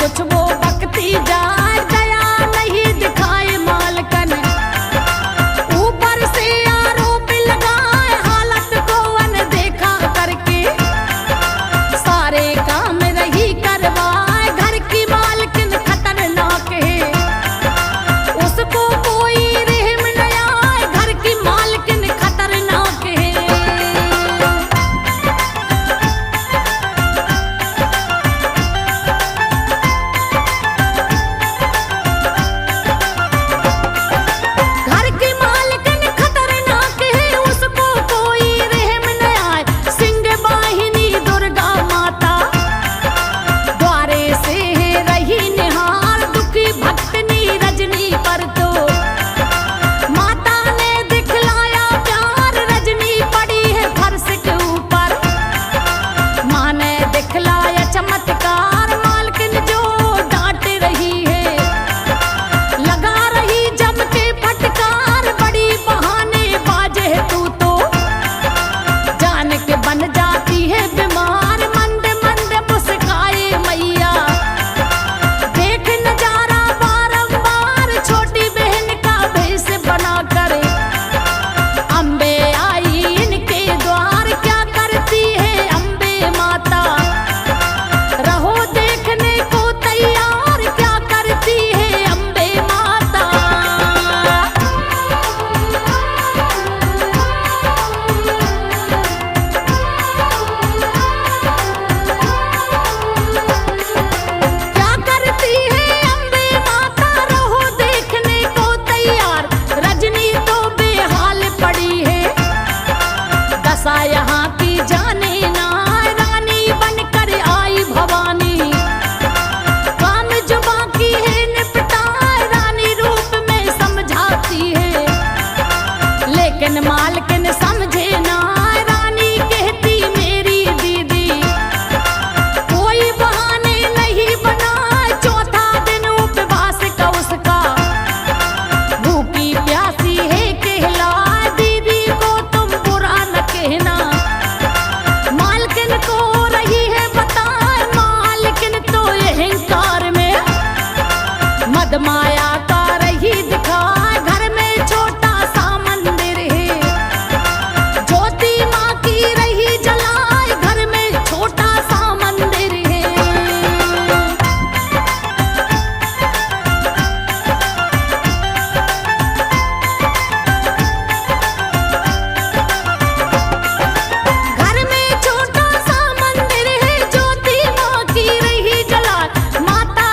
कुछ वो बकती जाए, दया नहीं दिखाए मालकन, ऊपर से आरोप लगाए हालत को अनदेखा करके, सारे काम रही करवाए, घर की मालकिन खतरनाक है, उसको कोई रहम न आए, घर की मालकिन खतरनाक है। घर की मालकिन खतरनाक है, उसको कोई रहम न आए, सिंह वाहिनी दुर्गा माता, द्वारे से रही निहार, दुखी भक्तनी रजनी पर तो, माता ने दिखलाया प्यार, रजनी पड़ी है फर्श के ऊपर, माँ ने दिखलाया चमत्कार, मालकिन जो डांट रही है, लगा रही जम के फटकार, बड़ी बहाने बाजे तू तो, जान के बन जाती है बीमार, मंद मंद मुस्काए मैया, देख नजारा बारंबार, छोटी बहन का भेष बना करे, अम्बे आई इनके द्वार, क्या करती है अम्बे माता, रहो देखने को तैयार, क्या करती है अम्बे माता। क्या करती है अम्बे माता, रहो देखने को तैयार, रजनी तो बेहाल पड़ी है, दशा यहाँ की जाने ना, रानी बनकर आई भवानी, काम जो बाकी है निपटाए, रानी रूप में समझाती है, लेकिन मालकिन समझे ना, रानी कहती मेरी दीदी, कोई बहाने नहीं बनाए, चौथा दिन उपवास का उसका, भूखी प्यासी है कहलाए, दीदी को तुम बुरा न कहना, मालकिन को रही है बताए, मालकिन तो अहंकार में मदमाया का रही दिखाए, घर में छोटा सा मंदिर है, ज्योति माँ की रही जलाए, घर में छोटा सा मंदिर है। घर में छोटा सा मंदिर है, ज्योति माँ की रही जलाए, माता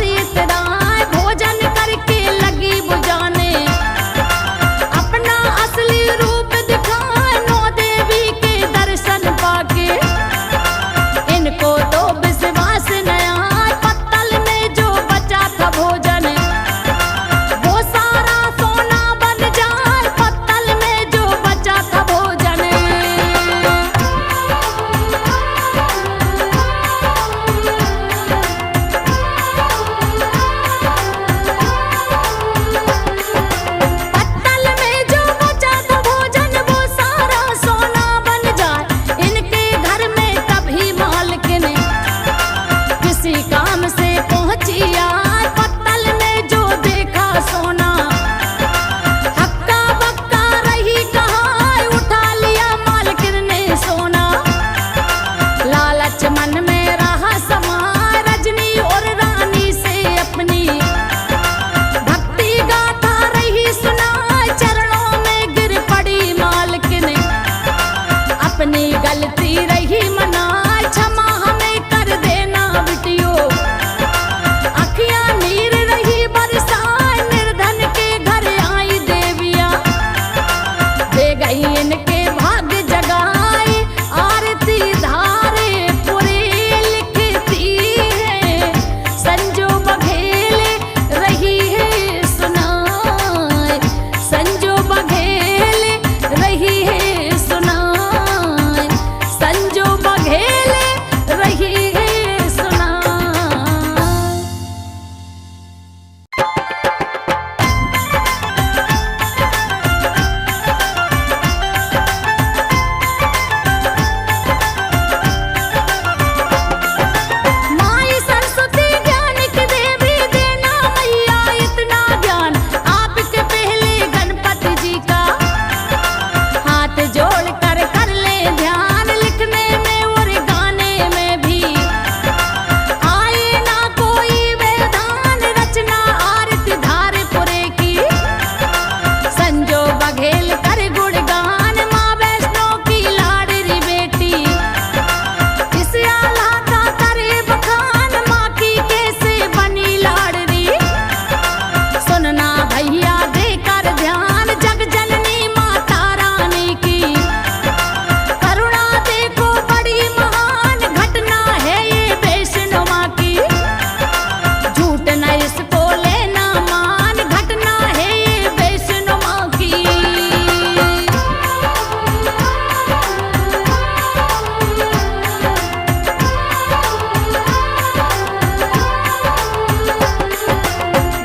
भरी इतराए, भोजन करके लगी बुझाने, अपना असली रूप दिखाए, 9 देवी के दर्शन पाके। इनको तो विश्वास न आए, पत्तल में जो बचा था भोजन, वो सारा सोना बन जाए, पत्तल में जो बचा था भोजन। पत्तल में जो बचा था भोजन, वो सारा सोना बन जाए, इनके घर में कभी मालकिन किसी काम से पहुंची आए, पत्तल में जो देखा सोना, हक्का बक्का रही कहाँ, उठा लिया मालकिन ने सोना। लालच मन में रहा समाए, रजनी और रानी से अपनी भक्ति गाथा रही सुनाए, चरणों में गिर पड़ी मालकिन, अपनी गलती रही मनाए, क्षमा हमें कर देना बिटियो। अखियां नीर रही बरसाए, निर्धन के घर आई देवियां, दे गई इनके भाग्य जगाए, आरती धारे पूरे लिखती है, संजो बघेले रही है सुनाए, संजो बघेले रही है सुनाए, संजो बघेले रही है सुनाए। माई सरस्वती ज्ञान की देवी, देना मैया इतना ज्ञान, आपके पहले गणपति जी का हाथ जोड़ कर ले ध्यान, लिखने में और गाने में भी आए ना कोई व्यवधान, रचना आरती धार पुरे की, संजो बघेल कर गुणगान, माँ वैष्णो की लाडली बेटी, इस आला का करे बखान, माँ की कैसे बनी लाडली। सुनना भैया देकर ध्यान, जग जननी माता रानी की, करुणा देखो बड़ी महान, घटना है ये वैष्णो माँ की, झूठ न इसको लेना मान, घटना है ये वैष्णो माँ की।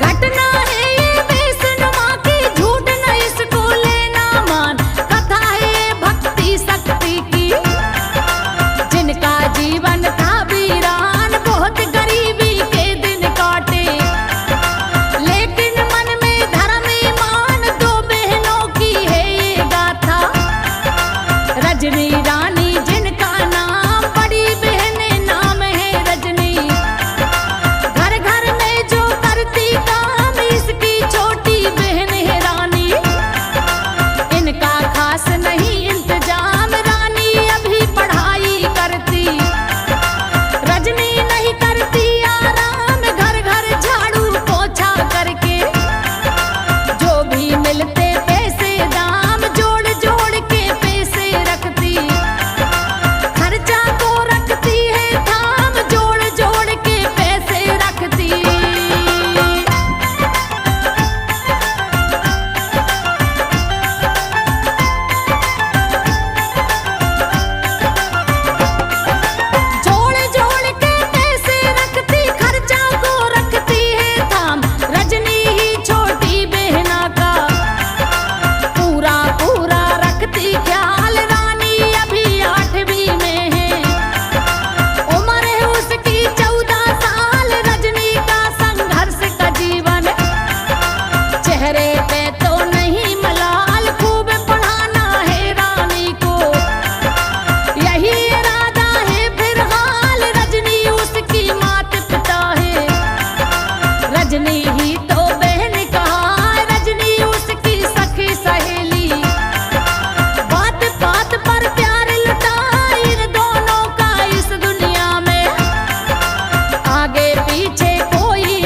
घटना है ये वैष्णो माँ की, झूठ न इसको लेना मान, कथा है ये भक्ति शक्ति की, जिनका जीवन था वीरान, बहुत गरीबी के दिन काटे, लेकिन मन में धर्म ईमान, 2 बहनों की है ये गाथा, रजनी रानी जिनका नाम, बड़ी बहन नाम है रजनी, घर घर में जो करती काम, इसकी छोटी बहन है रानी, इनका खास नहीं इंतजाम, रानी अभी पढ़ाई करती, रजनी नहीं करती आराम, घर घर झाड़ू पोछा करके, जो भी मिलते पैसे दाम, जोड़ जोड़ के पैसे रखती, खर्चा को रखती है थाम, जोड़ जोड़ के पैसे रखती। जोड़ जोड़ के पैसे रखती, खर्चा को रखती है थाम, रजनी ही छोटी बहना का पूरा पूरा रखती ख्याल, रानी अभी 8वीं में है, उम्र है उसकी 14 साल, रजनी का संघर्ष का जीवन, चेहरे पे तो नहीं मलाल, खूब पढ़ाना है रानी को, यही इरादा है फिलहाल, रजनी उसकी माता पिता है, रजनी ही तो बहन कहा, रजनी उसकी सखी सहेली, बात बात पर प्यार लुटा, इन दोनों का इस दुनिया में आगे पीछे कोई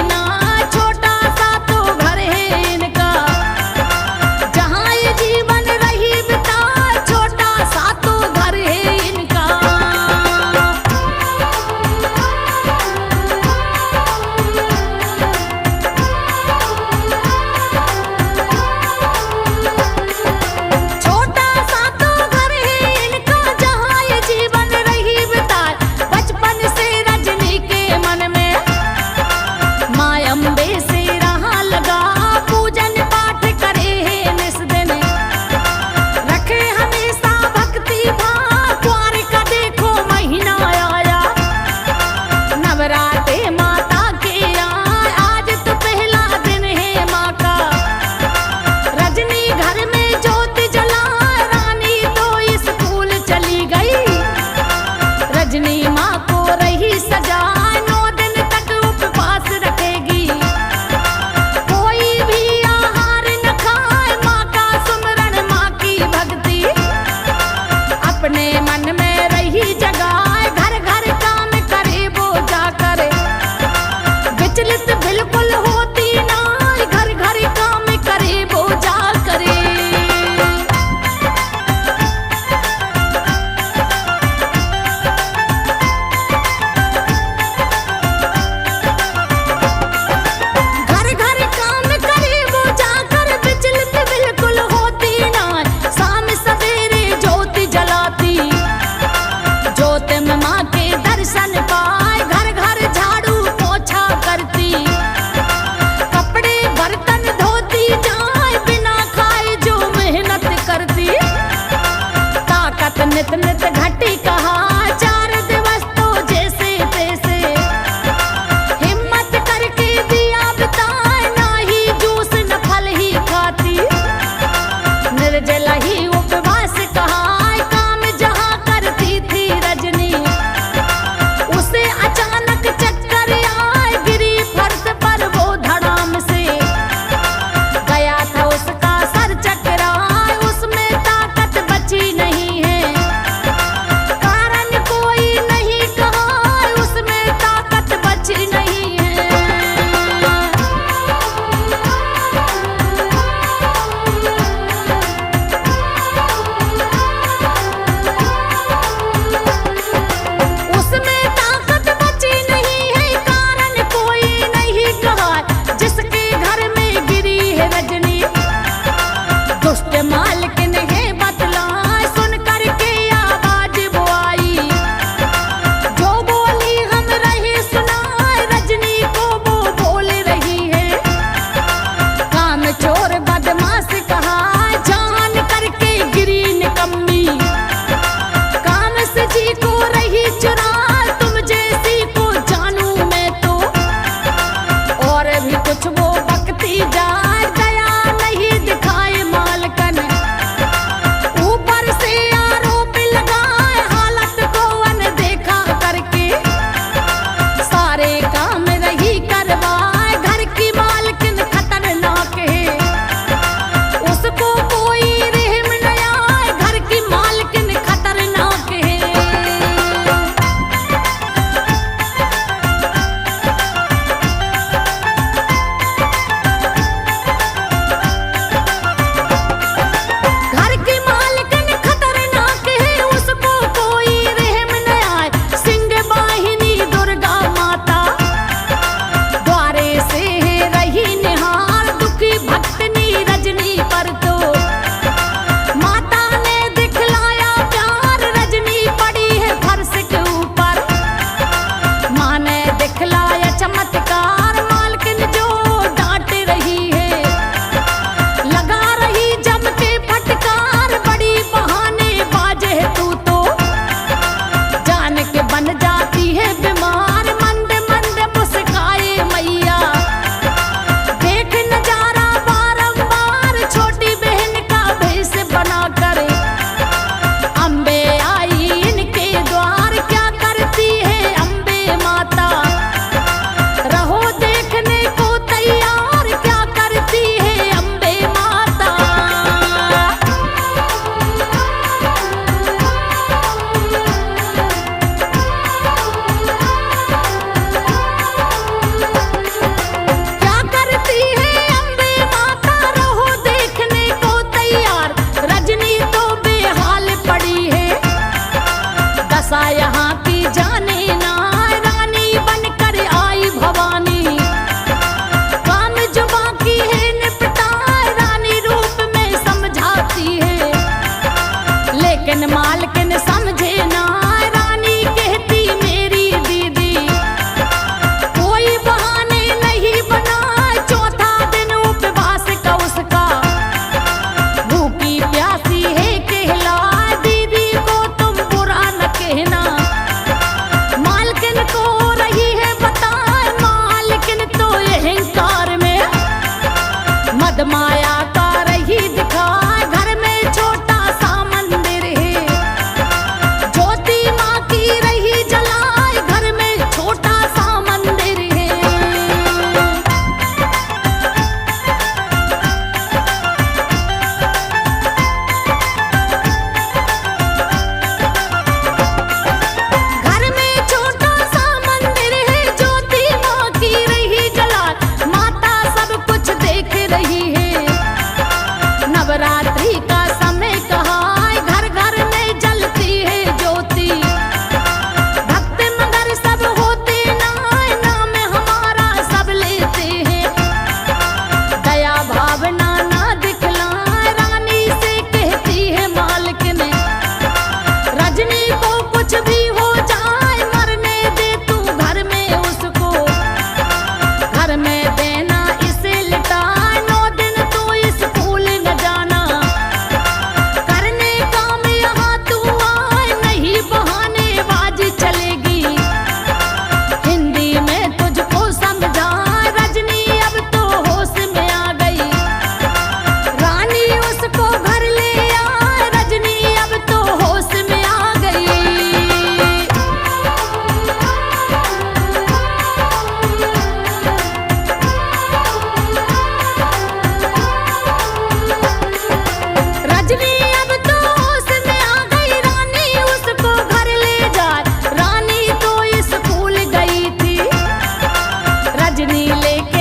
लेके